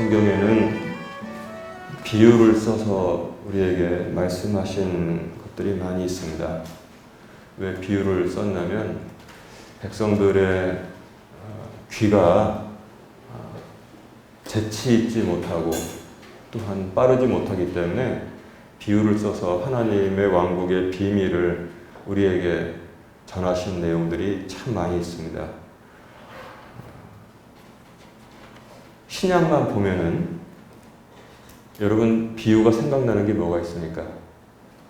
성경에는 비유를 써서 우리에게 말씀하신 것들이 많이 있습니다. 왜 비유를 썼냐면 백성들의 귀가 재치 있지 못하고 또한 빠르지 못하기 때문에 비유를 써서 하나님의 왕국의 비밀을 우리에게 전하신 내용들이 참 많이 있습니다. 신약만 보면은 여러분 비유가 생각나는 게 뭐가 있습니까?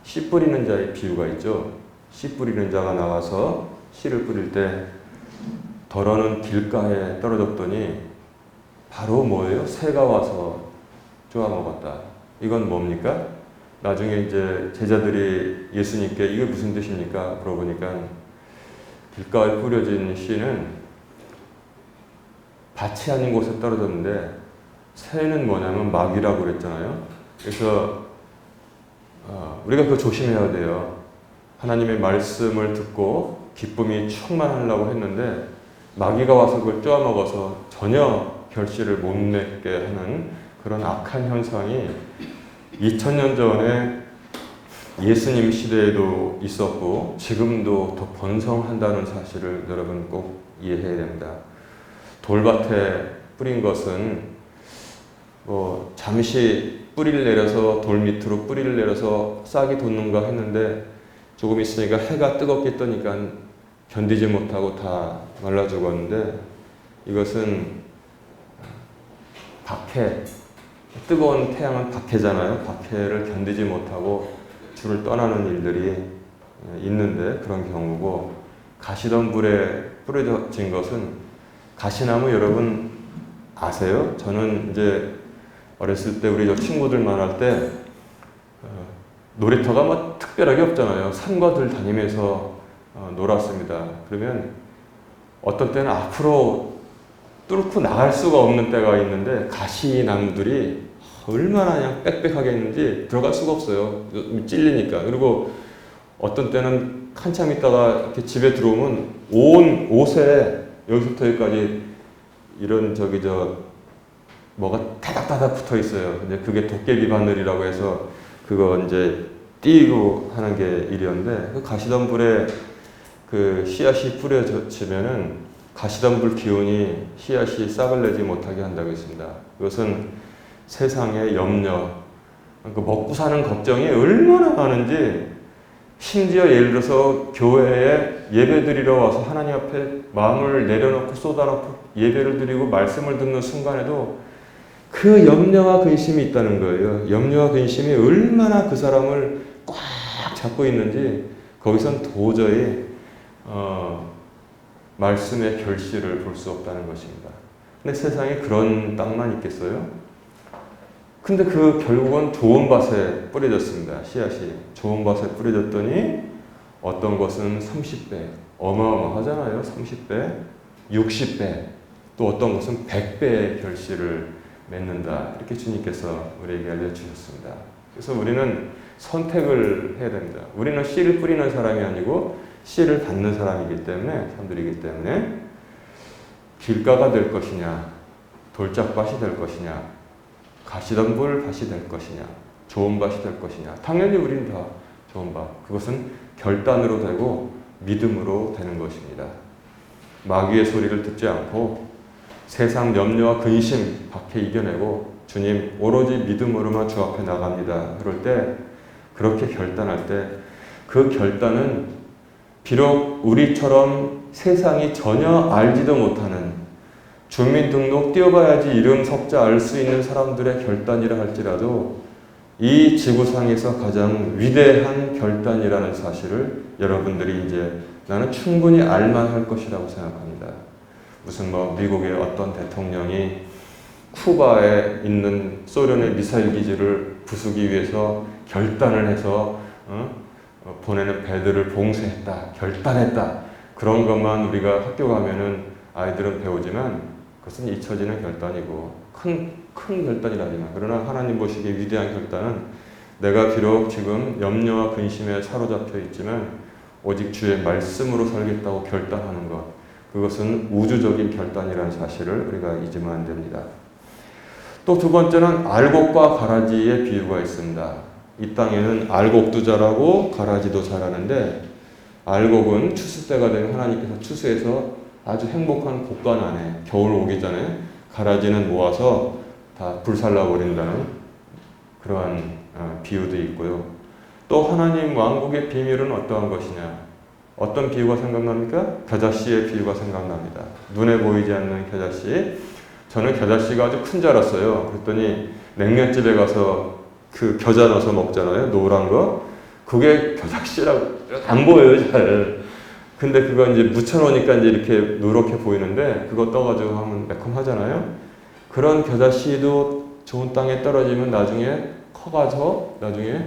씨 뿌리는 자의 비유가 있죠. 씨 뿌리는 자가 나와서 씨를 뿌릴 때 덜어는 길가에 떨어졌더니 바로 뭐예요? 새가 와서 쪼아 먹었다. 이건 뭡니까? 나중에 이제 제자들이 예수님께 이게 무슨 뜻입니까? 물어보니까 길가에 뿌려진 씨는 밭이 아닌 곳에 떨어졌는데 새는 뭐냐면 마귀라고 그랬잖아요. 그래서 우리가 그거 조심해야 돼요. 하나님의 말씀을 듣고 기쁨이 충만하려고 했는데 마귀가 와서 그걸 쪼아먹어서 전혀 결실을 못 맺게 하는 그런 악한 현상이 2000년 전에 예수님 시대에도 있었고 지금도 더 번성한다는 사실을 여러분 꼭 이해해야 됩니다. 돌밭에 뿌린 것은 잠시 뿌리를 내려서 돌 밑으로 뿌리를 내려서 싹이 돋는가 했는데 조금 있으니까 해가 뜨겁게 뜨니까 견디지 못하고 다 말라 죽었는데 이것은 박해, 뜨거운 태양은 박해잖아요. 박해를 견디지 못하고 줄을 떠나는 일들이 있는데 그런 경우고, 가시덤불에 뿌려진 것은 가시나무 여러분 아세요? 저는 이제 어렸을 때 우리 저 친구들 만날 때 놀이터가 뭐 특별하게 없잖아요. 산과 들 다니면서 놀았습니다. 그러면 어떤 때는 앞으로 뚫고 나갈 수가 없는 때가 있는데 가시나무들이 얼마나 그냥 빽빽하게 있는지 들어갈 수가 없어요. 찔리니까. 그리고 어떤 때는 한참 있다가 이렇게 집에 들어오면 온 옷에 여기서부터 여기까지 이런 뭐가 타닥타닥 붙어 있어요. 근데 그게 도깨비 바늘이라고 해서 그거 이제 띄고 하는 게 일이었는데 그 가시덤불에 그 씨앗이 뿌려지면은 가시덤불 기운이 씨앗이 싹을 내지 못하게 한다고 했습니다. 이것은 세상의 염려, 그러니까 먹고 사는 걱정이 얼마나 많은지, 심지어 예를 들어서 교회에 예배드리러 와서 하나님 앞에 마음을 내려놓고 쏟아놓고 예배를 드리고 말씀을 듣는 순간에도 그 염려와 근심이 있다는 거예요. 염려와 근심이 얼마나 그 사람을 꽉 잡고 있는지 거기선 도저히 말씀의 결실을 볼 수 없다는 것입니다. 근데 세상에 그런 땅만 있겠어요? 근데 그 결국은 좋은 밭에 뿌려졌습니다. 씨앗이 좋은 밭에 뿌려졌더니 어떤 것은 30배, 어마어마하잖아요. 30배, 60배, 또 어떤 것은 100배의 결실을 맺는다. 이렇게 주님께서 우리에게 알려주셨습니다. 그래서 우리는 선택을 해야 됩니다. 우리는 씨를 뿌리는 사람이 아니고 씨를 받는 사람이기 때문에, 사람들이기 때문에 길가가 될 것이냐, 돌짝밭이 될 것이냐, 가시덤불 밭이 될 것이냐, 좋은 밭이 될 것이냐. 당연히 우리는 다 좋은 밭. 그것은 결단으로 되고 믿음으로 되는 것입니다. 마귀의 소리를 듣지 않고 세상 염려와 근심, 박해 이겨내고 주님 오로지 믿음으로만 주 앞에 나갑니다. 그럴 때, 그렇게 결단할 때 그 결단은 비록 우리처럼 세상이 전혀 알지도 못하는, 주민등록 띄워봐야지 이름 석자 알 수 있는 사람들의 결단이라 할지라도 이 지구상에서 가장 위대한 결단이라는 사실을 여러분들이 이제 나는 충분히 알만할 것이라고 생각합니다. 무슨 미국의 어떤 대통령이 쿠바에 있는 소련의 미사일 기지를 부수기 위해서 결단을 해서 보내는 배들을 봉쇄했다, 결단했다. 그런 것만 우리가 학교 가면은 아이들은 배우지만 그것은 잊혀지는 결단이고 큰 결단이라지만, 그러나 하나님 보시기에 위대한 결단은 내가 비록 지금 염려와 근심에 사로잡혀 있지만 오직 주의 말씀으로 살겠다고 결단하는 것, 그것은 우주적인 결단이라는 사실을 우리가 잊으면 안 됩니다. 또 두 번째는 알곡과 가라지의 비유가 있습니다. 이 땅에는 알곡도 자라고 가라지도 자라는데 알곡은 추수 때가 되면 하나님께서 추수해서 아주 행복한 곡간 안에 겨울 오기 전에 가라지는 모아서 다 불살라 버린다는 그러한 비유도 있고요. 또 하나님 왕국의 비밀은 어떠한 것이냐? 어떤 비유가 생각납니까? 겨자씨의 비유가 생각납니다. 눈에 보이지 않는 겨자씨. 저는 겨자씨가 아주 큰 줄 알았어요. 그랬더니 냉면집에 가서 그 겨자 넣어서 먹잖아요. 노란 거. 그게 겨자씨라고 안 보여요, 잘. 근데 그거 이제 묻혀놓으니까 이제 이렇게 누렇게 보이는데 그거 떠가지고 하면 매콤하잖아요. 그런 겨자씨도 좋은 땅에 떨어지면 나중에 커가서 나중에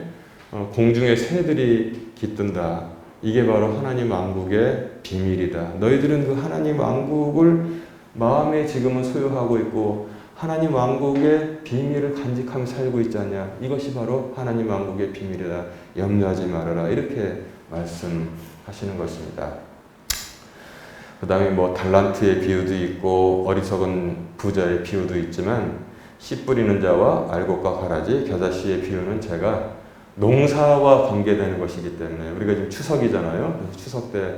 공중에 새들이 깃든다. 이게 바로 하나님 왕국의 비밀이다. 너희들은 그 하나님 왕국을 마음에 지금은 소유하고 있고 하나님 왕국의 비밀을 간직하며 살고 있지 않냐. 이것이 바로 하나님 왕국의 비밀이다. 염려하지 말아라. 이렇게 말씀하시는 것입니다. 그 다음에 뭐 달란트의 비유도 있고 어리석은 부자의 비유도 있지만 씨 뿌리는 자와 알곡과 가라지, 겨자씨의 비유는 제가 농사와 관계되는 것이기 때문에 우리가 지금 추석이잖아요. 그래서 추석 때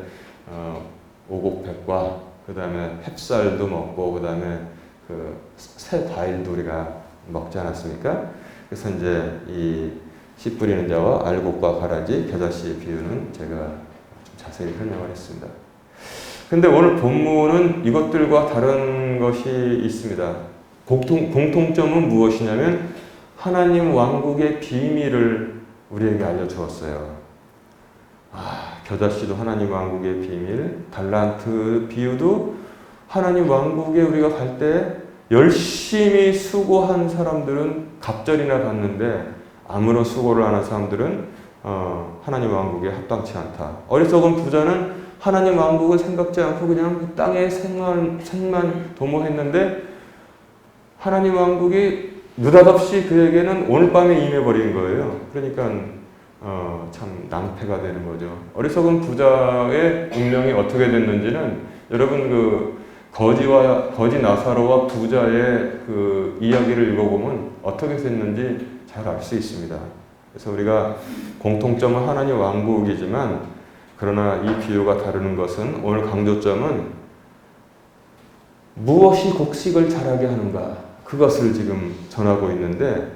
오곡백과 그 다음에 햅쌀도 먹고 그 다음에 그 새 과일도 우리가 먹지 않았습니까? 그래서 이제 이 씨 뿌리는 자와 알곡과 가라지, 겨자씨의 비유는 제가 좀 자세히 설명을 했습니다. 근데 오늘 본문은 이것들과 다른 것이 있습니다. 공통점은 무엇이냐면 하나님 왕국의 비밀을 우리에게 알려주었어요. 겨자씨도 하나님 왕국의 비밀, 달란트 비유도 하나님 왕국에 우리가 갈 때 열심히 수고한 사람들은 갑절이나 받는데 아무런 수고를 안 한 사람들은 하나님 왕국에 합당치 않다. 어리석은 부자는 하나님 왕국을 생각지 않고 그냥 그 땅의 생만 도모했는데 하나님 왕국이 느닷없이 그에게는 오늘 밤에 임해버린 거예요. 그러니까 참 낭패가 되는 거죠. 어리석은 부자의 운명이 어떻게 됐는지는 여러분 그 거지 나사로와 부자의 그 이야기를 읽어보면 어떻게 됐는지 잘 알 수 있습니다. 그래서 우리가 공통점은 하나님 왕국이지만 그러나 이 비유가 다루는 것은 오늘 강조점은 무엇이 곡식을 자라게 하는가 그것을 지금 전하고 있는데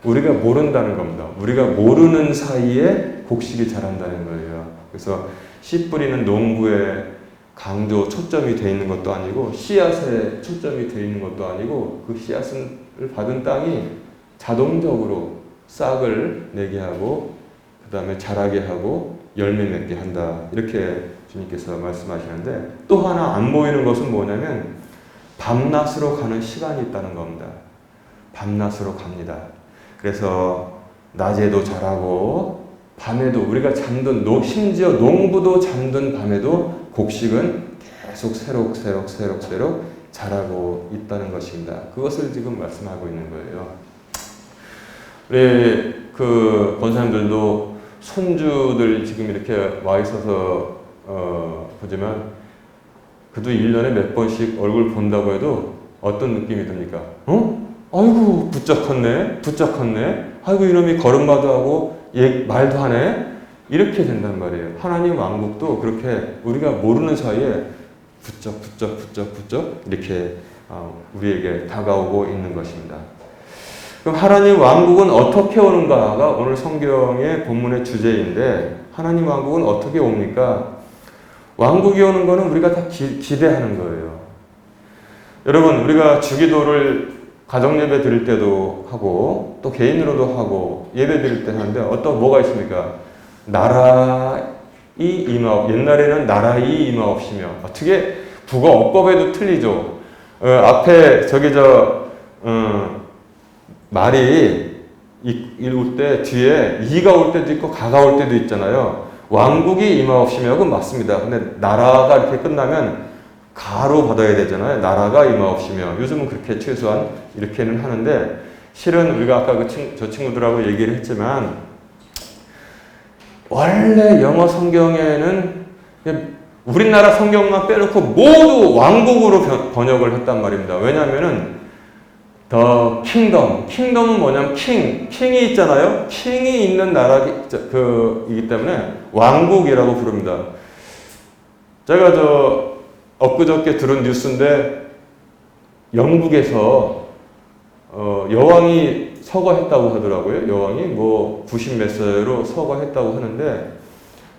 우리가 모른다는 겁니다. 우리가 모르는 사이에 곡식이 자란다는 거예요. 그래서 씨 뿌리는 농부의 강조, 초점이 되어 있는 것도 아니고 씨앗에 초점이 되어 있는 것도 아니고 그 씨앗을 받은 땅이 자동적으로 싹을 내게 하고 그 다음에 자라게 하고 열매 맺게 한다. 이렇게 주님께서 말씀하시는데 또 하나 안 보이는 것은 뭐냐면 밤낮으로 가는 시간이 있다는 겁니다. 밤낮으로 갑니다. 그래서 낮에도 자라고 밤에도 우리가 잠든 심지어 농부도 잠든 밤에도 곡식은 계속 새록 자라고 있다는 것입니다. 그것을 지금 말씀하고 있는 거예요. 우리 그 권사님들도 손주들 지금 이렇게 와 있어서 보지만 그래도 1년에 몇 번씩 얼굴 본다고 해도 어떤 느낌이 듭니까? 아이고 부쩍 컸네. 아이고 이놈이 걸음마도 하고 말도 하네. 이렇게 된단 말이에요. 하나님 왕국도 그렇게 우리가 모르는 사이에 부쩍 이렇게 우리에게 다가오고 있는 것입니다. 그럼 하나님 왕국은 어떻게 오는가가 오늘 성경의 본문의 주제인데 하나님 왕국은 어떻게 옵니까? 왕국이 오는 거는 우리가 다 기대하는 거예요. 여러분 우리가 주기도를 가정예배 드릴 때도 하고 또 개인으로도 하고 예배 드릴 때 하는데 뭐가 있습니까? 옛날에는 나라이 임하옵시며 어떻게 국어 어법에도 틀리죠. 앞에 말이 올 때 뒤에 이가 올 때도 있고 가가 올 때도 있잖아요. 왕국이 임하옵시며 그건 맞습니다. 근데 나라가 이렇게 끝나면 가로 받아야 되잖아요. 나라가 임하옵시며 요즘은 그렇게 최소한 이렇게는 하는데 실은 우리가 아까 저 친구들하고 얘기를 했지만 원래 영어 성경에는 우리나라 성경만 빼놓고 모두 왕국으로 번역을 했단 말입니다. 왜냐하면은 The kingdom. kingdom은 뭐냐면 킹이 있잖아요. 킹이 있는 나라이기 때문에 왕국이라고 부릅니다. 제가 엊그저께 들은 뉴스인데 영국에서 여왕이 서거했다고 하더라고요. 여왕이 뭐 90 몇 세로 서거했다고 하는데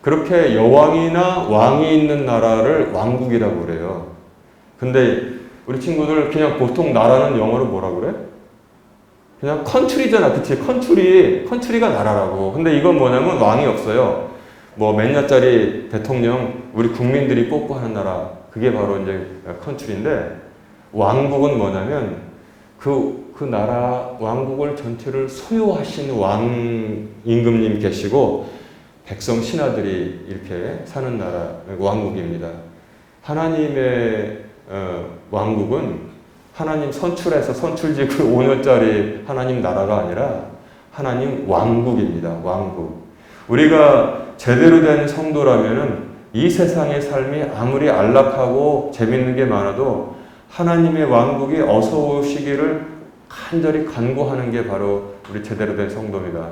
그렇게 여왕이나 왕이 있는 나라를 왕국이라고 그래요. 근데 우리 친구들 그냥 보통 나라는 영어로 뭐라 그래? 그냥 컨트리잖아. 그치? 컨트리가 나라라고. 근데 이건 뭐냐면 왕이 없어요. 뭐 몇 년짜리 대통령 우리 국민들이 뽑고 하는 나라. 그게 바로 이제 컨트리인데 왕국은 뭐냐면 그 나라 왕국을 전체를 소유하신 왕 임금님 계시고 백성 신하들이 이렇게 사는 나라 왕국입니다. 하나님의 왕국은 하나님 선출지고 5년짜리 하나님 나라가 아니라 하나님 왕국입니다. 왕국. 우리가 제대로 된 성도라면은 이 세상의 삶이 아무리 안락하고 재밌는 게 많아도 하나님의 왕국이 어서 오시기를 간절히 간구하는 게 바로 우리 제대로 된 성도입니다.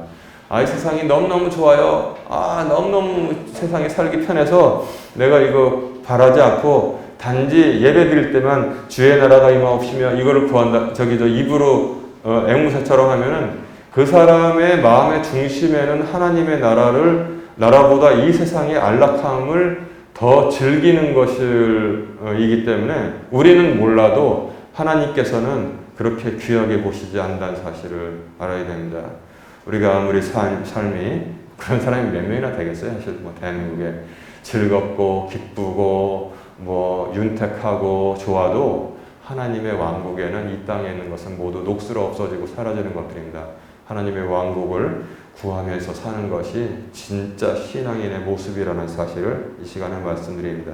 이 세상이 너무너무 좋아요. 너무너무 세상에 살기 편해서 내가 이거 바라지 않고 단지 예배 드릴 때만 주의 나라가 임하옵시며 이거를 구한다. 입으로 앵무새처럼 하면은 그 사람의 마음의 중심에는 하나님의 나라보다 이 세상의 안락함을 더 즐기는 것이기 때문에 우리는 몰라도 하나님께서는 그렇게 귀하게 보시지 않는다는 사실을 알아야 됩니다. 우리가 아무리 삶이 그런 사람이 몇 명이나 되겠어요? 사실 뭐 대한민국에 즐겁고 기쁘고 뭐 윤택하고 좋아도 하나님의 왕국에는 이 땅에 있는 것은 모두 녹슬어 없어지고 사라지는 것들입니다. 하나님의 왕국을 구하면서 사는 것이 진짜 신앙인의 모습이라는 사실을 이 시간에 말씀드립니다.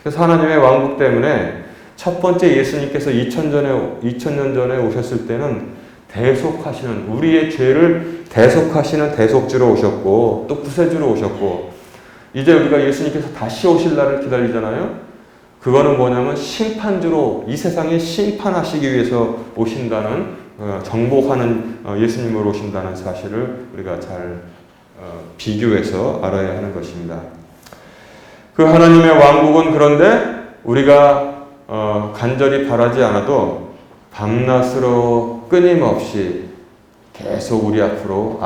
그래서 하나님의 왕국 때문에 첫 번째 예수님께서 2000년 전에 오셨을 때는 대속하시는, 우리의 죄를 대속하시는 대속주로 오셨고 또 구세주로 오셨고 이제 우리가 예수님께서 다시 오실 날을 기다리잖아요. 그거는 뭐냐면 심판주로 이 세상에 심판하시기 위해서 오신다는 정복하는 예수님으로 오신다는 사실을 우리가 잘 비교해서 알아야 하는 것입니다. 그 하나님의 왕국은 그런데 우리가 간절히 바라지 않아도 밤낮으로 끊임없이 계속 우리 앞으로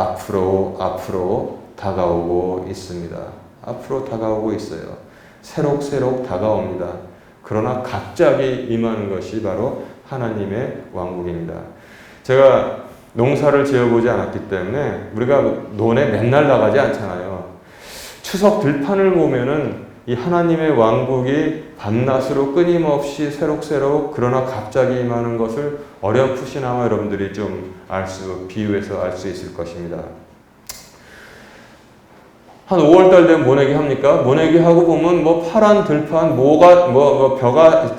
다가오고 있습니다. 앞으로 다가오고 있어요. 새록새록 다가옵니다. 그러나 갑자기 임하는 것이 바로 하나님의 왕국입니다. 제가 농사를 지어보지 않았기 때문에 우리가 논에 맨날 나가지 않잖아요. 추석 들판을 보면은 이 하나님의 왕국이 밤낮으로 끊임없이 새록새록 그러나 갑자기 임하는 것을 어렴풋이나마 여러분들이 좀 비유해서 알 수 있을 것입니다. 한 5월달 되면 모내기 합니까? 모내기 하고 보면 뭐 파란 들판, 벼가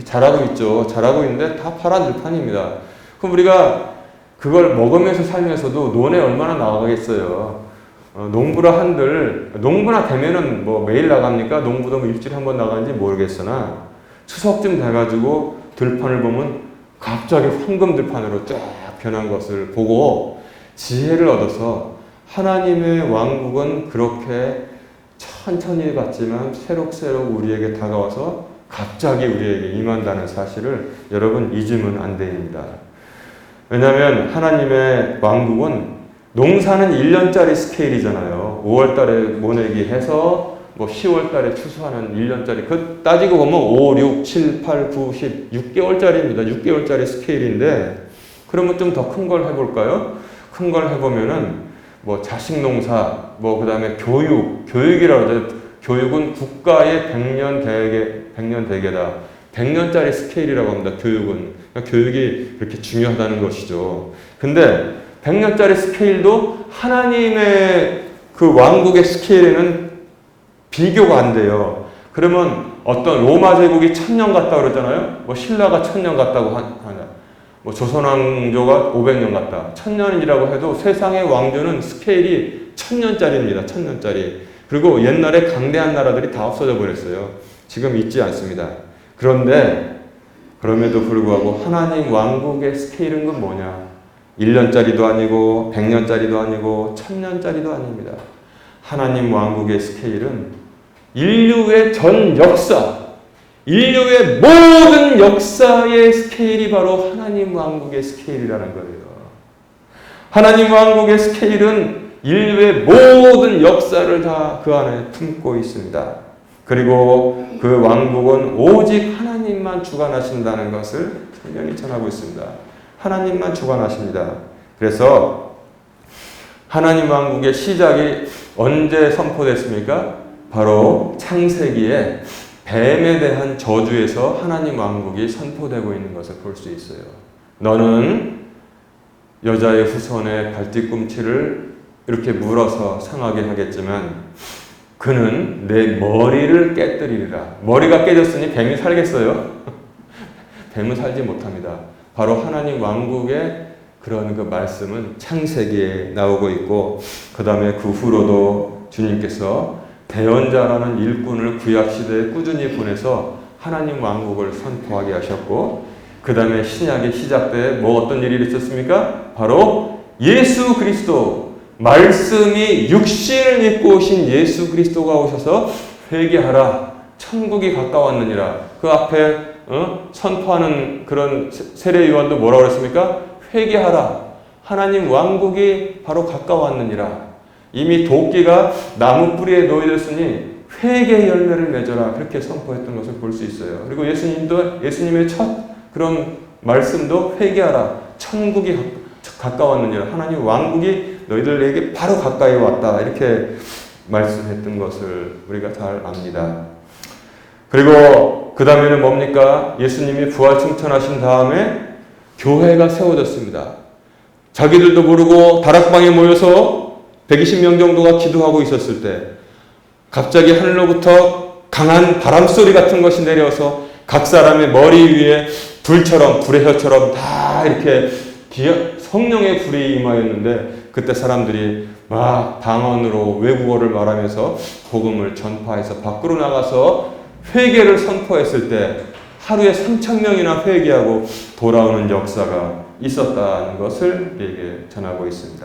자라고 있죠. 자라고 있는데 다 파란 들판입니다. 그럼 우리가 그걸 먹으면서 살면서도 논에 얼마나 나가겠어요. 농부나 되면은 뭐 매일 나갑니까? 농부도 뭐 일주일에 한 번 나가는지 모르겠으나 추석쯤 돼가지고 들판을 보면 갑자기 황금 들판으로 쫙 변한 것을 보고 지혜를 얻어서 하나님의 왕국은 그렇게 천천히 갔지만 새록새록 우리에게 다가와서 갑자기 우리에게 임한다는 사실을 여러분 잊으면 안 됩니다. 왜냐하면 하나님의 왕국은 농사는 1년짜리 스케일이잖아요. 5월달에 모내기 해서 뭐 10월달에 추수하는 1년짜리 그 따지고 보면 5, 6, 7, 8, 9, 10, 6개월짜리입니다. 6개월짜리 스케일인데 그러면 좀 더 큰 걸 해볼까요? 큰 걸 해보면은 뭐 자식 농사, 뭐 그다음에 교육이라고 하죠. 교육은 국가의 100년 대계다. 100년짜리 스케일이라고 합니다. 교육은. 그러니까 교육이 그렇게 중요하다는 것이죠. 근데 100년짜리 스케일도 하나님의 그 왕국의 스케일에는 비교가 안 돼요. 그러면 어떤 로마 제국이 1000년 갔다 그러잖아요. 뭐 신라가 1000년 갔다고 하냐. 뭐 조선왕조가 500년 갔다. 1000년이라고 해도 세상의 왕조는 스케일이 1000년짜리입니다. 1000년짜리. 그리고 옛날에 강대한 나라들이 다 없어져 버렸어요. 지금 있지 않습니다. 그런데 그럼에도 불구하고 하나님 왕국의 스케일은 건 뭐냐? 1년짜리도 아니고 100년짜리도 아니고 1000년짜리도 아닙니다. 하나님 왕국의 스케일은 인류의 전 역사, 인류의 모든 역사의 스케일이 바로 하나님 왕국의 스케일이라는 거예요. 하나님 왕국의 스케일은 인류의 모든 역사를 다 그 안에 품고 있습니다. 그리고 그 왕국은 오직 하나님만 주관하신다는 것을 분명히 전하고 있습니다. 하나님만 주관하십니다. 그래서 하나님 왕국의 시작이 언제 선포됐습니까? 바로 창세기에 뱀에 대한 저주에서 하나님 왕국이 선포되고 있는 것을 볼 수 있어요. 너는 여자의 후손의 발뒤꿈치를 이렇게 물어서 상하게 하겠지만 그는 내 머리를 깨뜨리리라. 머리가 깨졌으니 뱀이 살겠어요? 뱀은 살지 못합니다. 바로 하나님 왕국의 그런 그 말씀은 창세기에 나오고 있고, 그 다음에 그 후로도 주님께서 대언자라는 일꾼을 구약시대에 꾸준히 보내서 하나님 왕국을 선포하게 하셨고, 그 다음에 신약의 시작 때 뭐 어떤 일이 있었습니까? 바로 예수 그리스도, 말씀이 육신을 입고 오신 예수 그리스도가 오셔서 회개하라, 천국이 가까웠느니라. 그 앞에 선포하는 그런 세례 요한도 뭐라고 그랬습니까? 회개하라, 하나님 왕국이 바로 가까웠느니라. 이미 도끼가 나무 뿌리에 놓여졌으니 회개의 열매를 맺어라, 그렇게 선포했던 것을 볼 수 있어요. 그리고 예수님의 첫 그런 말씀도 회개하라, 천국이 가까웠느니라, 하나님 왕국이 너희들에게 바로 가까이 왔다, 이렇게 말씀했던 것을 우리가 잘 압니다. 그리고 그 다음에는 뭡니까? 예수님이 부활 승천하신 다음에 교회가 세워졌습니다. 자기들도 모르고 다락방에 모여서 120명 정도가 기도하고 있었을 때 갑자기 하늘로부터 강한 바람소리 같은 것이 내려서 각 사람의 머리 위에 불처럼, 불의 혀처럼 다 이렇게 성령의 불이 임하였는데, 그때 사람들이 막 방언으로 외국어를 말하면서 복음을 전파해서 밖으로 나가서 회개를 선포했을 때 하루에 3,000명이나 회개하고 돌아오는 역사가 있었다는 것을 우리에게 전하고 있습니다.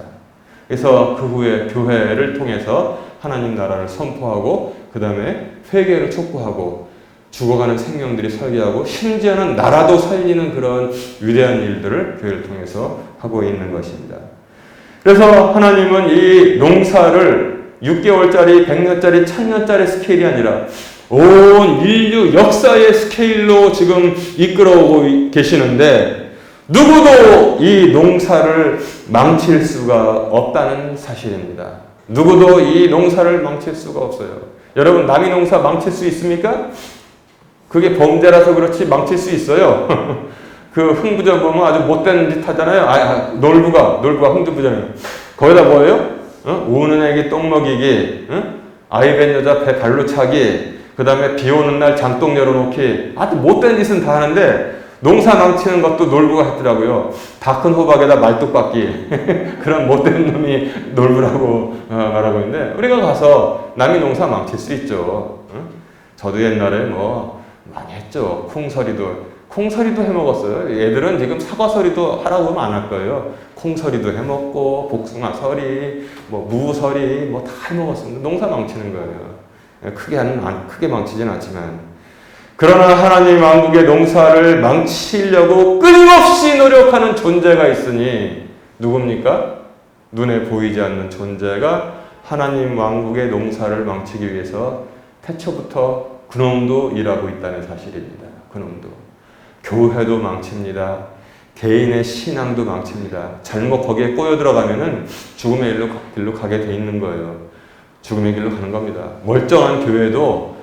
그래서 그 후에 교회를 통해서 하나님 나라를 선포하고, 그 다음에 회개를 촉구하고, 죽어가는 생명들이 설계하고, 심지어는 나라도 살리는 그런 위대한 일들을 교회를 통해서 하고 있는 것입니다. 그래서 하나님은 이 농사를 6개월짜리, 100년짜리, 1000년짜리 스케일이 아니라 온 인류 역사의 스케일로 지금 이끌어오고 계시는데, 누구도 이 농사를 망칠 수가 없다는 사실입니다. 누구도 이 농사를 망칠 수가 없어요. 여러분, 남이 농사 망칠 수 있습니까? 그게 범죄라서 그렇지 망칠 수 있어요. 그 흥부전 보면 아주 못된 짓 하잖아요. 놀부가 흥부전이에요. 거기다 뭐예요? 우는 애기 똥 먹이기, 아이 뵌 여자 배 발로 차기, 그 다음에 비 오는 날 장독 열어놓기, 아주 못된 짓은 다 하는데 농사 망치는 것도 놀부가 했더라고요. 다 큰 호박에다 말뚝 박기. 그런 못된 놈이 놀부라고 말하고 있는데, 우리가 가서 남이 농사 망칠 수 있죠. 저도 옛날에 많이 했죠. 콩서리도 해먹었어요. 얘들은 지금 사과서리도 하라고 하면 안 할 거예요. 콩서리도 해먹고, 복숭아서리, 무서리, 다 해먹었습니다. 농사 망치는 거예요. 크게 망치진 않지만. 그러나 하나님 왕국의 농사를 망치려고 끊임없이 노력하는 존재가 있으니, 누굽니까? 눈에 보이지 않는 존재가 하나님 왕국의 농사를 망치기 위해서 태초부터 그놈도 일하고 있다는 사실입니다. 그놈도. 교회도 망칩니다. 개인의 신앙도 망칩니다. 잘못 거기에 꼬여 들어가면은 죽음의 길로 가게 돼 있는 거예요. 죽음의 길로 가는 겁니다. 멀쩡한 교회도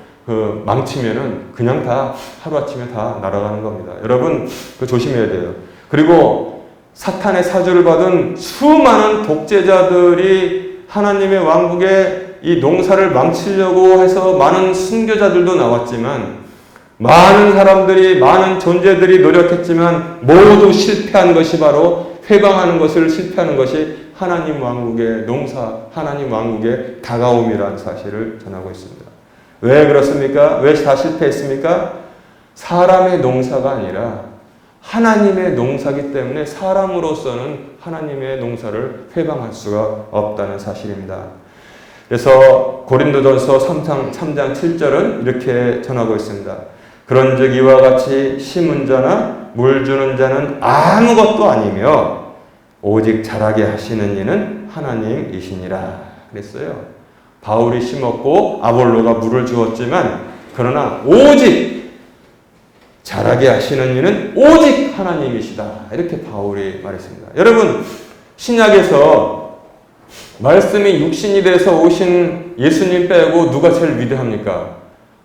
망치면은 그냥 다 하루아침에 다 날아가는 겁니다. 여러분, 조심해야 돼요. 그리고 사탄의 사주를 받은 수많은 독재자들이 하나님의 왕국에 이 농사를 망치려고 해서 많은 순교자들도 나왔지만, 많은 사람들이, 많은 존재들이 노력했지만 모두 실패한 것이 바로 회방하는 것을 실패하는 것이 하나님 왕국의 농사, 하나님 왕국의 다가옴이라는 사실을 전하고 있습니다. 왜 그렇습니까? 왜 다 실패했습니까? 사람의 농사가 아니라 하나님의 농사이기 때문에 사람으로서는 하나님의 농사를 회방할 수가 없다는 사실입니다. 그래서 고린도전서 3장 7절은 이렇게 전하고 있습니다. 그런즉 이와 같이 심은 자나 물 주는 자는 아무것도 아니며 오직 자라게 하시는 이는 하나님이시니라 그랬어요. 바울이 심었고 아볼로가 물을 주었지만 그러나 오직 자라게 하시는 이는 오직 하나님이시다. 이렇게 바울이 말했습니다. 여러분, 신약에서 말씀이 육신이 돼서 오신 예수님 빼고 누가 제일 위대합니까?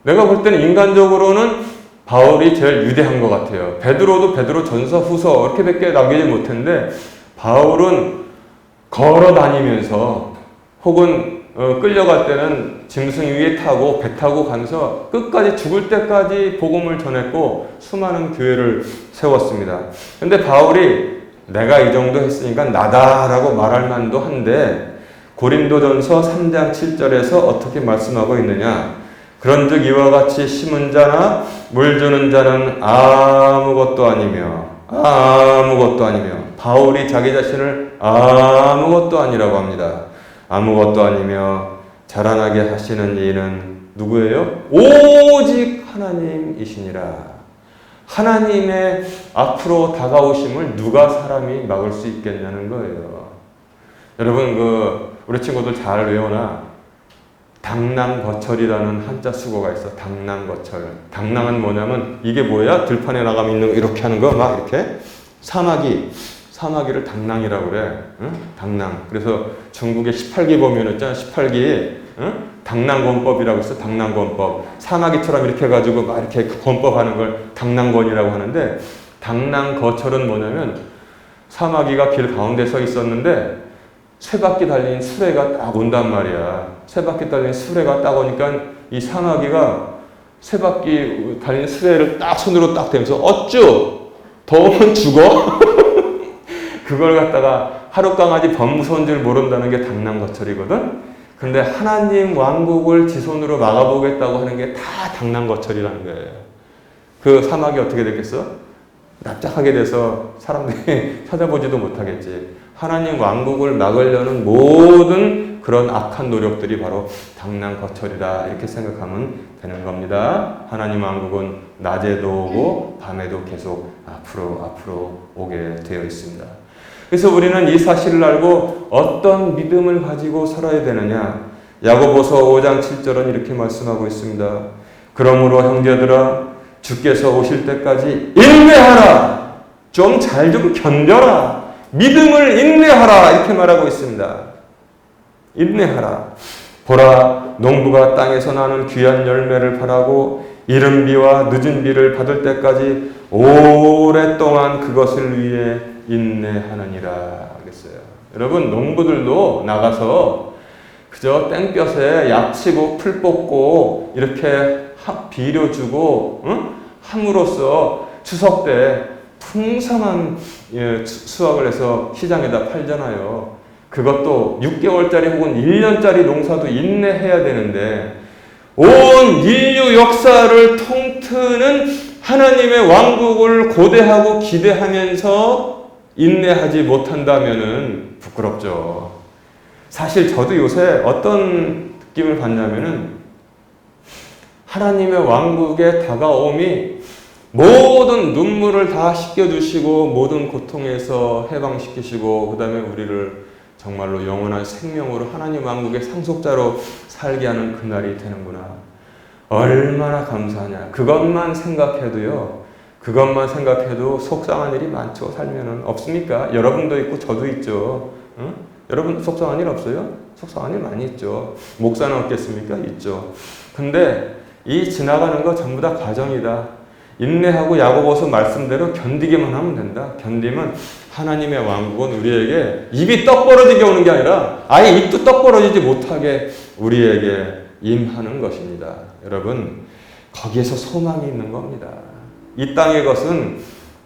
내가 볼 때는 인간적으로는 바울이 제일 위대한 것 같아요. 베드로도 베드로 전서 후서 이렇게밖에 남기지 못했는데 바울은 걸어 다니면서 혹은 끌려갈 때는 짐승 위에 타고 배 타고 가면서 끝까지 죽을 때까지 복음을 전했고 수많은 교회를 세웠습니다. 근데 바울이 내가 이 정도 했으니까 나다라고 말할 만도 한데 고린도전서 3장 7절에서 어떻게 말씀하고 있느냐? 그런즉 이와 같이 심은 자나 물 주는 자는 아무것도 아니며 바울이 자기 자신을 아무것도 아니라고 합니다. 아무것도 아니며 자라나게 하시는 이는 누구예요? 오직 하나님이시니라. 하나님의 앞으로 다가오심을 누가 사람이 막을 수 있겠냐는 거예요. 여러분 우리 친구들 잘 외워놔. 당랑거철이라는 한자 수거가 있어. 당랑거철. 당랑은 뭐냐면 이게 뭐야? 들판에 나가면 있는 거 이렇게 하는 거 막 이렇게 사마귀를 당랑이라고 그래. 응? 당랑. 그래서 중국의 18기 보면 있잖아. 18기에 응? 당랑권법이라고 있어. 당랑권법. 사마귀처럼 이렇게 해가지고 막 이렇게 권법하는 걸 당랑권이라고 하는데 당랑거철은 뭐냐면 사마귀가 길 가운데 서 있었는데 쇠바퀴 달린 수레가 딱 온단 말이야. 쇠바퀴 달린 수레가 딱 오니까 이 사마귀가 쇠바퀴 달린 수레를 딱 손으로 딱 대면서 어쭈! 더우면 죽어? 그걸 갖다가 하루 강아지 범무서운 줄 모른다는 게 당랑거철이거든? 근데 하나님 왕국을 지 손으로 막아보겠다고 하는 게 다 당랑거철이라는 거예요. 그 사마귀 어떻게 됐겠어? 납작하게 돼서 사람들이 찾아보지도 못하겠지. 하나님 왕국을 막으려는 모든 그런 악한 노력들이 바로 당랑거철이다. 이렇게 생각하면 되는 겁니다. 하나님 왕국은 낮에도 오고 밤에도 계속 앞으로 오게 되어 있습니다. 그래서 우리는 이 사실을 알고 어떤 믿음을 가지고 살아야 되느냐. 야고보서 5장 7절은 이렇게 말씀하고 있습니다. 그러므로 형제들아 주께서 오실 때까지 인내하라. 좀 잘 좀 견뎌라. 믿음을 인내하라. 이렇게 말하고 있습니다. 인내하라. 보라, 농부가 땅에서 나는 귀한 열매를 바라고 이른 비와 늦은 비를 받을 때까지 오랫동안 그것을 위해 인내하느니라 하겠어요. 여러분, 농부들도 나가서 그저 땡볕에 약치고 풀 뽑고 이렇게 비료 주고 함으로써 추석 때 풍성한 수확을 해서 시장에다 팔잖아요. 그것도 6개월짜리 혹은 1년짜리 농사도 인내해야 되는데 온 인류 역사를 통트는 하나님의 왕국을 고대하고 기대하면서 인내하지 못한다면은 부끄럽죠. 사실 저도 요새 어떤 느낌을 받냐면은 하나님의 왕국의 다가옴이 모든 눈물을 다 씻겨주시고 모든 고통에서 해방시키시고 그 다음에 우리를 정말로 영원한 생명으로 하나님 왕국의 상속자로 살게 하는 그날이 되는구나. 얼마나 감사하냐. 그것만 생각해도 속상한 일이 많죠. 살면은. 없습니까? 여러분도 있고 저도 있죠. 응? 여러분 속상한 일 없어요? 속상한 일 많이 있죠. 목사는 없겠습니까? 있죠. 근데 이 지나가는 거 전부 다 과정이다. 인내하고 야고보서 말씀대로 견디기만 하면 된다. 견디면 하나님의 왕국은 우리에게 입이 떡 벌어지게 오는 게 아니라 아예 입도 떡 벌어지지 못하게 우리에게 임하는 것입니다. 여러분, 거기에서 소망이 있는 겁니다. 이 땅의 것은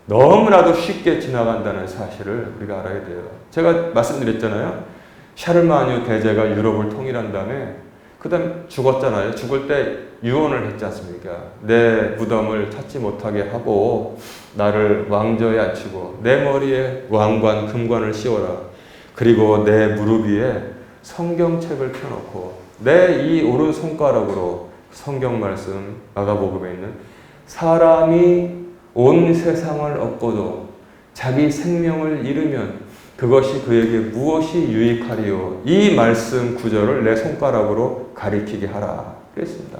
너무나도 쉽게 지나간다는 사실을 우리가 알아야 돼요. 제가 말씀드렸잖아요. 샤르마뉴 대제가 유럽을 통일한 다음에 그 다음에 죽었잖아요. 죽을 때 유언을 했지 않습니까? 내 무덤을 찾지 못하게 하고 나를 왕좌에 앉히고 내 머리에 왕관, 금관을 씌워라. 그리고 내 무릎 위에 성경책을 펴놓고 내 이 오른손가락으로 성경 말씀 마가복음에 있는 사람이 온 세상을 얻고도 자기 생명을 잃으면 그것이 그에게 무엇이 유익하리요? 이 말씀 구절을 내 손가락으로 가리키게 하라. 그랬습니다.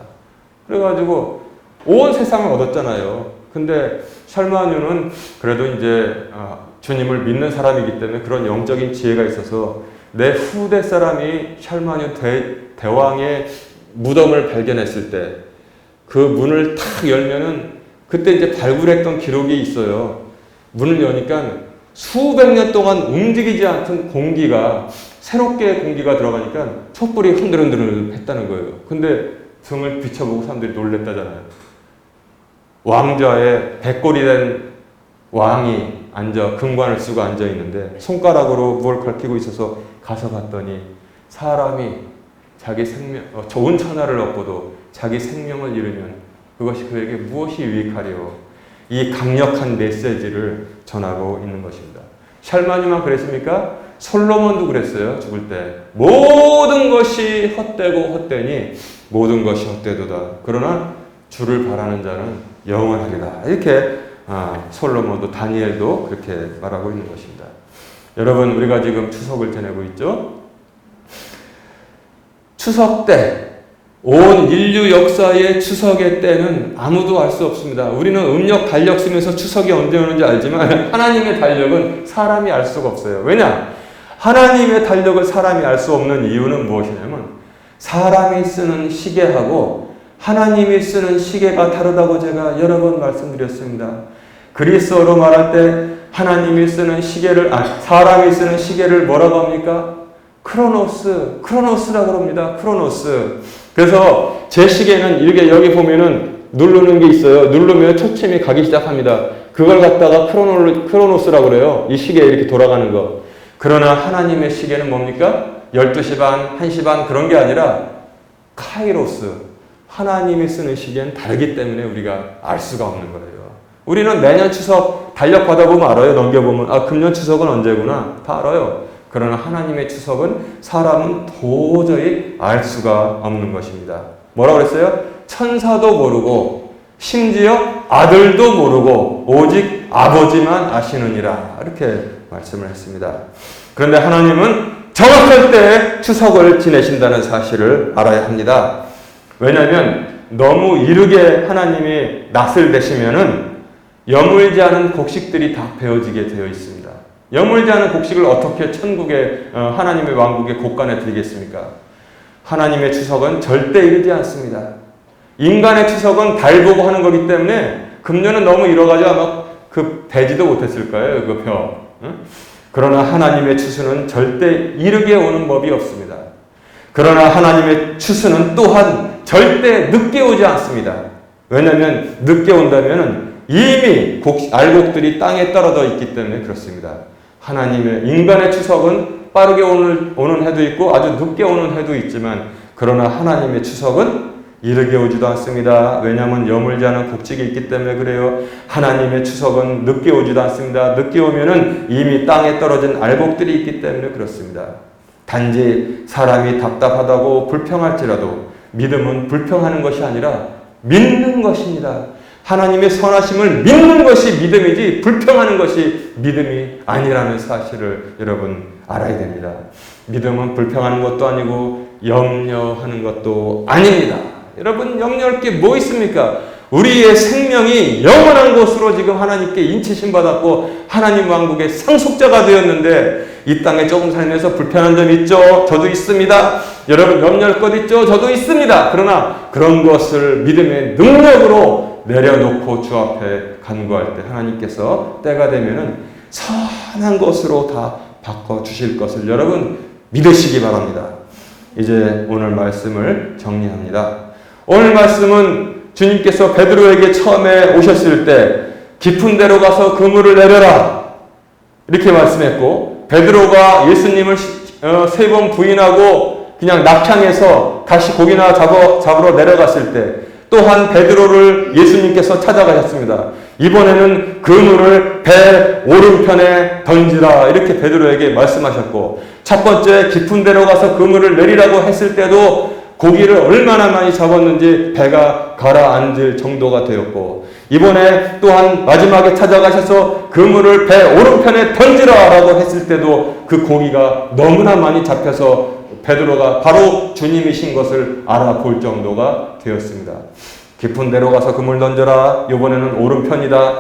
그래가지고 온 세상을 얻었잖아요. 근데 샬마뉴는 그래도 이제 주님을 믿는 사람이기 때문에 그런 영적인 지혜가 있어서 내 후대 사람이 샬마뉴 대왕의 무덤을 발견했을 때 그 문을 탁 열면은 그때 이제 발굴했던 기록이 있어요. 문을 여니까 수백 년 동안 움직이지 않던 공기가 새롭게 공기가 들어가니까 촛불이 흔들흔들 했다는 거예요. 근데 등을 비춰보고 사람들이 놀랬다잖아요. 왕좌에 백골이 된 왕이 앉아 금관을 쓰고 앉아 있는데 손가락으로 뭘 걸치고 있어서 가서 봤더니 사람이 자기 생명, 좋은 천하를 얻고도 자기 생명을 잃으면 그것이 그에게 무엇이 유익하리요? 이 강력한 메시지를 전하고 있는 것입니다. 샬마뉴만 그랬습니까? 솔로몬도 그랬어요. 죽을 때 모든 것이 헛되고 헛되니 모든 것이 헛되도다. 그러나 주를 바라는 자는 영원하리라. 이렇게 솔로몬도 다니엘도 그렇게 말하고 있는 것입니다. 여러분, 우리가 지금 추석을 지내고 있죠. 추석 때, 온 인류 역사의 추석의 때는 아무도 알 수 없습니다. 우리는 음력, 달력 쓰면서 추석이 언제 오는지 알지만 하나님의 달력은 사람이 알 수가 없어요. 왜냐? 하나님의 달력을 사람이 알 수 없는 이유는 무엇이냐면 사람이 쓰는 시계하고 하나님이 쓰는 시계가 다르다고 제가 여러 번 말씀드렸습니다. 그리스어로 말할 때 하나님이 쓰는 시계를, 사람이 쓰는 시계를 뭐라고 합니까? 크로노스라고 합니다. 크로노스. 그래서 제 시계는 이렇게 여기 보면은 누르는 게 있어요. 누르면 초침이 가기 시작합니다. 그걸 갖다가 크로노스라고 그래요. 이 시계 이렇게 돌아가는 거. 그러나 하나님의 시계는 뭡니까? 12시 반, 1시 반 그런 게 아니라 카이로스. 하나님이 쓰는 시계는 다르기 때문에 우리가 알 수가 없는 거예요. 우리는 매년 추석 달력 받아보면 알아요. 넘겨보면 금년 추석은 언제구나 다 알아요. 그러나 하나님의 추석은 사람은 도저히 알 수가 없는 것입니다. 뭐라고 그랬어요? 천사도 모르고 심지어 아들도 모르고 오직 아버지만 아시느니라. 이렇게 말씀을 했습니다. 그런데 하나님은 정확할 때 추석을 지내신다는 사실을 알아야 합니다. 왜냐하면 너무 이르게 하나님이 낯을 대시면은 여물지 않은 곡식들이 다 베어지게 되어 있습니다. 여물지 않은 곡식을 어떻게 천국의 하나님의 왕국의 곳간에 드리겠습니까? 하나님의 추석은 절대 이르지 않습니다. 인간의 추석은 달 보고 하는 거기 때문에 금년은 너무 이뤄가지고 아마 배지도 못했을 거예요. 그 벼. 그러나 하나님의 추수는 절대 이르게 오는 법이 없습니다. 그러나 하나님의 추수는 또한 절대 늦게 오지 않습니다. 왜냐하면 늦게 온다면 이미 알곡들이 땅에 떨어져 있기 때문에 그렇습니다. 하나님의 인간의 추석은 빠르게 오는 해도 있고 아주 늦게 오는 해도 있지만 그러나 하나님의 추석은 이르게 오지도 않습니다. 왜냐하면 여물지 않은 곡식이 있기 때문에 그래요. 하나님의 추석은 늦게 오지도 않습니다. 늦게 오면은 이미 땅에 떨어진 알곡들이 있기 때문에 그렇습니다. 단지 사람이 답답하다고 불평할지라도 믿음은 불평하는 것이 아니라 믿는 것입니다. 하나님의 선하심을 믿는 것이 믿음이지 불평하는 것이 믿음이 아니라는 사실을 여러분 알아야 됩니다. 믿음은 불평하는 것도 아니고 염려하는 것도 아닙니다. 여러분 염려할 게 뭐 있습니까? 우리의 생명이 영원한 것으로 지금 하나님께 인치심 받았고 하나님 왕국의 상속자가 되었는데 이 땅에 조금 살면서 불편한 점 있죠? 저도 있습니다. 여러분 염려할 것 있죠? 저도 있습니다. 그러나 그런 것을 믿음의 능력으로 내려놓고 주 앞에 간구할 때 하나님께서 때가 되면은 선한 것으로 다 바꿔주실 것을 여러분 믿으시기 바랍니다. 이제 오늘 말씀을 정리합니다. 오늘 말씀은 주님께서 베드로에게 처음에 오셨을 때 깊은 데로 가서 그물을 내려라 이렇게 말씀했고 베드로가 예수님을 3번 부인하고 그냥 낙향해서 다시 고기나 잡으러 내려갔을 때 또한 베드로를 예수님께서 찾아가셨습니다. 이번에는 그물을 배 오른편에 던지라 이렇게 베드로에게 말씀하셨고, 첫 번째 깊은 데로 가서 그물을 내리라고 했을 때도 고기를 얼마나 많이 잡았는지 배가 가라앉을 정도가 되었고, 이번에 또한 마지막에 찾아가셔서 그물을 배 오른편에 던지라 라고 했을 때도 그 고기가 너무나 많이 잡혀서 베드로가 바로 주님이신 것을 알아볼 정도가 되었습니다. 깊은 데로 가서 그물 던져라. 이번에는 오른편이다.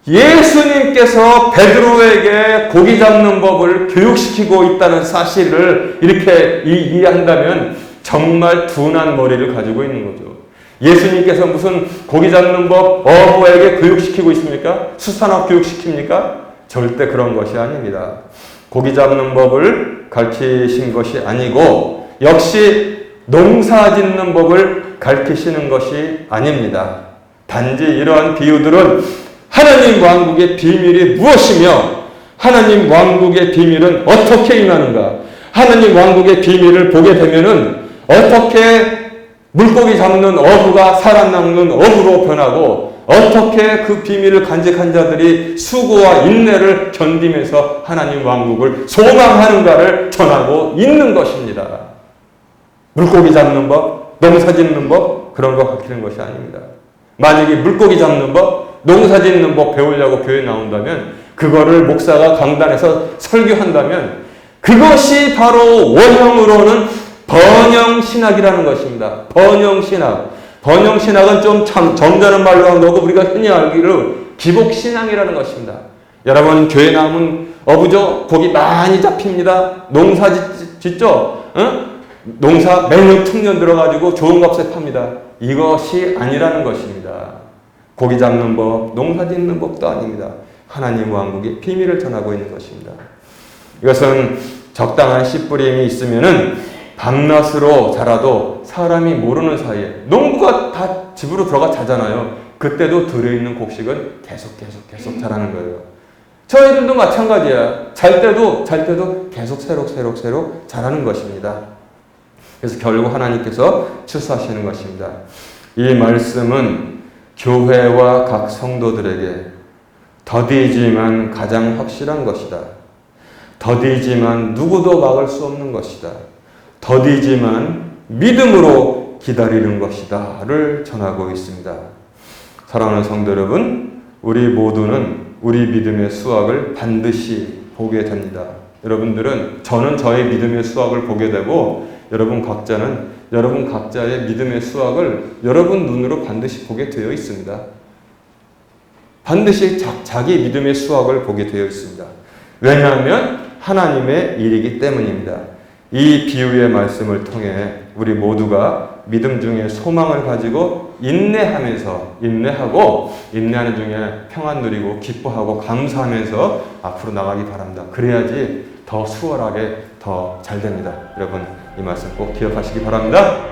예수님께서 베드로에게 고기 잡는 법을 교육시키고 있다는 사실을 이렇게 이해한다면 정말 둔한 머리를 가지고 있는 거죠. 예수님께서 무슨 고기 잡는 법 어부에게 교육시키고 있습니까? 수산업 교육시킵니까? 절대 그런 것이 아닙니다. 고기 잡는 법을 가르치신 것이 아니고 역시 농사 짓는 법을 가르치시는 것이 아닙니다. 단지 이러한 비유들은 하나님 왕국의 비밀이 무엇이며 하나님 왕국의 비밀은 어떻게 임하는가, 하나님 왕국의 비밀을 보게 되면은 어떻게 물고기 잡는 어부가 살아남는 어부로 변하고 어떻게 그 비밀을 간직한 자들이 수고와 인내를 견디면서 하나님 왕국을 소망하는가를 전하고 있는 것입니다. 물고기 잡는 법, 농사 짓는 법 그런 거 가르치는 것이 아닙니다. 만약에 물고기 잡는 법, 농사 짓는 법 배우려고 교회에 나온다면, 그거를 목사가 강단에서 설교한다면 그것이 바로 원형으로는 번영신학이라는 것입니다. 번영신학. 번영신학은 좀 참 점잖은 말로 한 거고 우리가 흔히 알기로 기복신앙이라는 것입니다. 여러분 교회 나오면 어부죠? 고기 많이 잡힙니다. 농사 짓죠? 농사 매년 특년 들어가지고 좋은 값에 팝니다. 이것이 아니라는 것입니다. 고기 잡는 법, 농사 짓는 법도 아닙니다. 하나님 왕국의 비밀을 전하고 있는 것입니다. 이것은 적당한 씨 뿌림이 있으면은 밤낮으로 자라도 사람이 모르는 사이에, 농부가 다 집으로 들어가 자잖아요. 그때도 들어있는 곡식은 계속 자라는 거예요. 저희들도 마찬가지야. 잘 때도 계속 새록 자라는 것입니다. 그래서 결국 하나님께서 추수하시는 것입니다. 이 말씀은 교회와 각 성도들에게 더디지만 가장 확실한 것이다. 더디지만 누구도 막을 수 없는 것이다. 더디지만 믿음으로 기다리는 것이다를 전하고 있습니다. 사랑하는 성도 여러분, 우리 모두는 우리 믿음의 수확을 반드시 보게 됩니다. 저는 저의 믿음의 수확을 보게 되고 여러분 각자의 믿음의 수확을 여러분 눈으로 반드시 보게 되어 있습니다. 반드시 자기 믿음의 수확을 보게 되어 있습니다. 왜냐하면 하나님의 일이기 때문입니다. 이 비유의 말씀을 통해 우리 모두가 믿음 중에 소망을 가지고 인내하는 중에 평안 누리고 기뻐하고 감사하면서 앞으로 나가기 바랍니다. 그래야지 더 수월하게 더 잘 됩니다. 여러분 이 말씀 꼭 기억하시기 바랍니다.